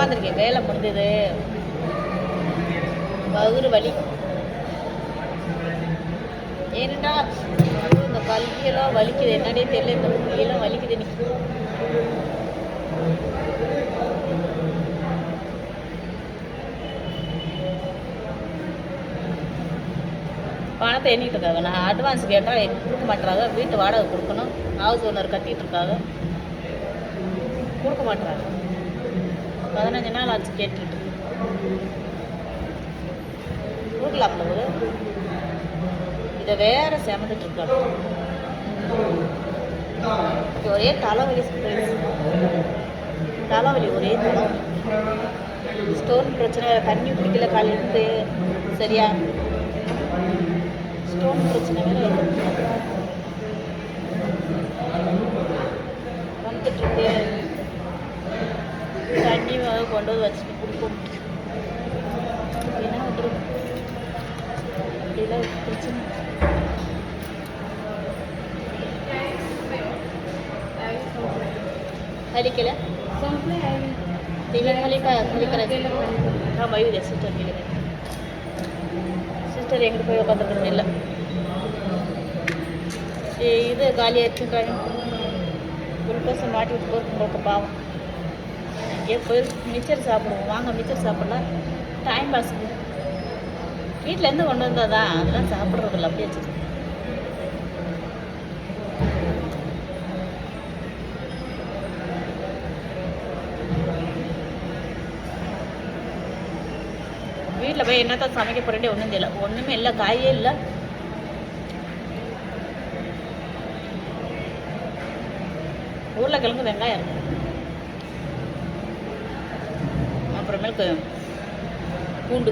உட்காந்துருக்கேன், வேலை முடிஞ்சது. வகுறு வலி ஏன்டா இந்த கல்வியெல்லாம் வலிக்குது, என்னடே தெரியல. இந்த கையெல்லாம் வலிக்குது இன்னைக்கு. பணத்தை எண்ணிட்டு இருக்காங்க. நான் அட்வான்ஸ் கேட்டால் கொடுக்க மாட்டுறாங்க. வீட்டு வாடகை கொடுக்கணும். ஹவுஸ் ஓனர் கட்டிகிட்டு இருக்காங்க, கொடுக்க மாட்டுறாங்க. 15 நாள் ஆச்சு கேட்டுட்டு. கொடுக்கலாம்ல ஒரு இதை வேற செமந்துட்டு இருக்காங்க. ஒரே தலைவலி, தலைவலி, ஒரே தலைவலி. ஸ்டோன் பிரச்சனை, தண்ணி குடிக்கல காலையிலேருந்து சரியா. ஸ்டோன் பிரச்சனை வேற வந்துட்டு இருக்கு. தண்ணி கொண்டு வந்து வச்சுட்டு குடிப்போம். என்ன வந்துடும் இப்படிலாம் பிரச்சனை. हलिकेला हलिका हाँ मयूर सिस्टर सिस्टर एंगे போய் உட்காந்துருக்கணும் இல்லை இது காலியாக இருக்குன்றாங்க. குளுக்கோஸை மாட்டி விட்டு போகிறதுக்கு பாவம். எங்கேயோ போய் மிச்சர் சாப்பிடுவோம். வாங்க மிச்சர் சாப்பிட்லாம், டைம் பாஸுக்கு. வீட்டிலேருந்து கொண்டு வந்தால் தான் அதெல்லாம் சாப்பிட்றதில்ல, அப்படியே வச்சுட்டு. வீட்டில் போய் என்னத்தான் சமைக்க போகிறேன்டே ஒன்றும் தெரியல. ஒன்றுமே இல்லை, காயே இல்லை. உருளைக்கிழங்கு வெங்காயம் இருக்கும், அப்புறமேலுக்கு பூண்டு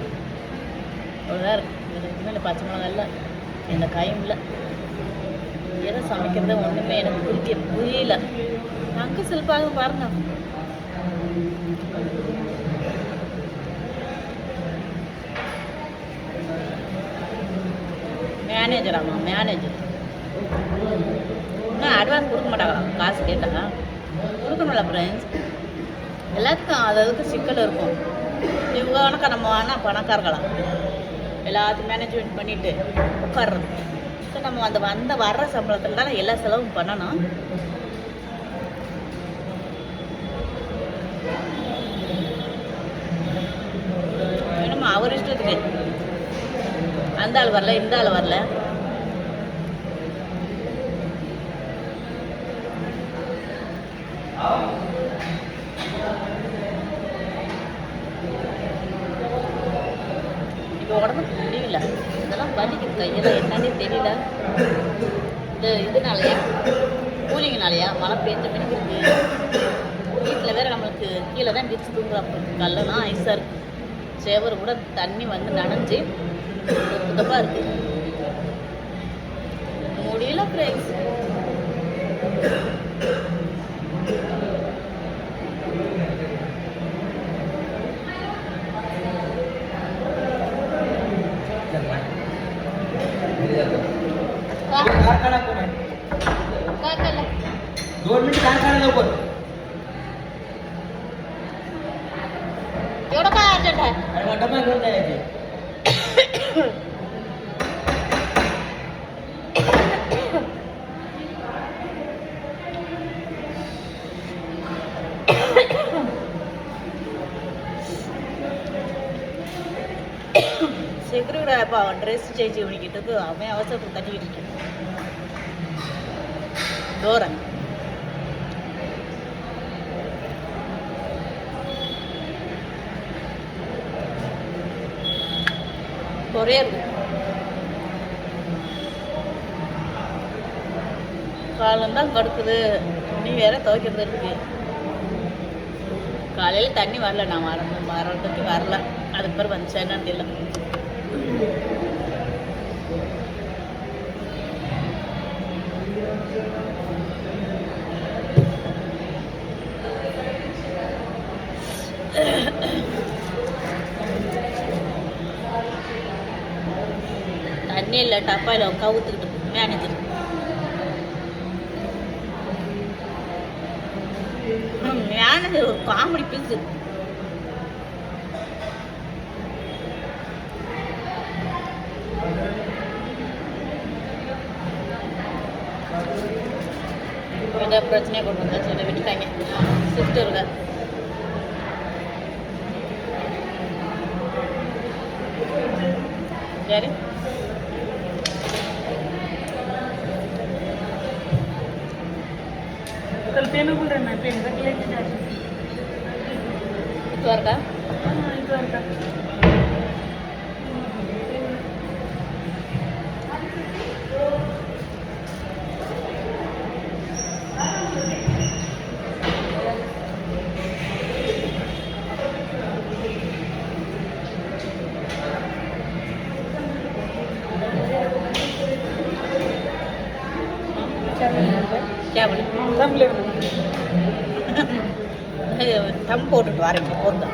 அவ்வளோதான் இருக்குது. இதுக்கு மேலே பச்சை மிளகா இல்லை, எந்த காயும் இல்லை. எதை சமைக்கிறத ஒன்றுமே எனக்கு புரியல. அங்கே சிலப்பாக பாருங்க. மேனேஜர், ஆமாம் மேனேஜர். இன்னும் அட்வான்ஸ் கொடுக்க மாட்டாங்க. காசு கேட்டாங்க கொடுக்கணும்ல ஃப்ரெண்ட்ஸ். எல்லாத்துக்கும் அதுக்கு சிக்கல் இருக்கும். இவங்க கணக்கா நம்ம ஆனால் பணக்காரர்களாம் எல்லாத்தையும் மேனேஜ்மெண்ட் பண்ணிவிட்டு உட்கார்றது. ஸோ நம்ம அந்த வர்ற சம்பளத்தில் தான் எல்லா செலவும் பண்ணணும். வேணுமா அவர் இஷ்டத்துக்கு அந்த ஆள் வரல, இந்த ஆள் வரல. இப்போ உடம்புக்கு முடியல, இதெல்லாம் வலிக்குது கையெல்லாம், என்னன்னே தெரியல. இதனாலயா கூலிங்கனாலையா மழை பெய்ஞ்ச மணிக்கு இருக்கு. வீட்டில் வேற நம்மளுக்கு கீழே தான் விரிச்சு தூங்குறாப்ப கல்லெல்லாம் ஐஸாக இருக்கு. சேவர் கூட தண்ணி வந்து நனைஞ்சு புதப்பாக இருக்கு. முடியல ஃப்ரெண்ட்ஸ். एवढं काय अर्जंट आहे? डबा घेऊन जायचे. செக்யூரிட்டி அவன் ட்ரெஸ் சேஞ்ச் பண்ணிக்கிட்டு அவன் அவசரத்துக்கு தட்டிக்கிட்டு இருக்கேன். தூரம் குறைய இருக்கு. காலம்தான் கடுக்குது. துணி வேற துவைக்கிறது இருக்கு. காலையில் தண்ணி வரல, நான் வரதுக்கு வரல. அதுக்கு பிறகு வந்துச்சா என்னன்னு தெரியல. தண்ணி இல்லை, டப்பாயில் கவுத்துக்கிட்டு மேனேஜர். மேனேஜர் ஒரு காமெடி பீஸு. எந்த பிரச்சனையை கொண்டு வந்தாச்சு என்னை விட்டுட்டாங்க சிஸ்டருங்க. யாரு कल पेन बोल रहे मैं पेन रख लेके जा रही द्वारका हूँ इधर का क्या बोले सब ले தம் போட்டுட்டு வரேன் பொருந்தா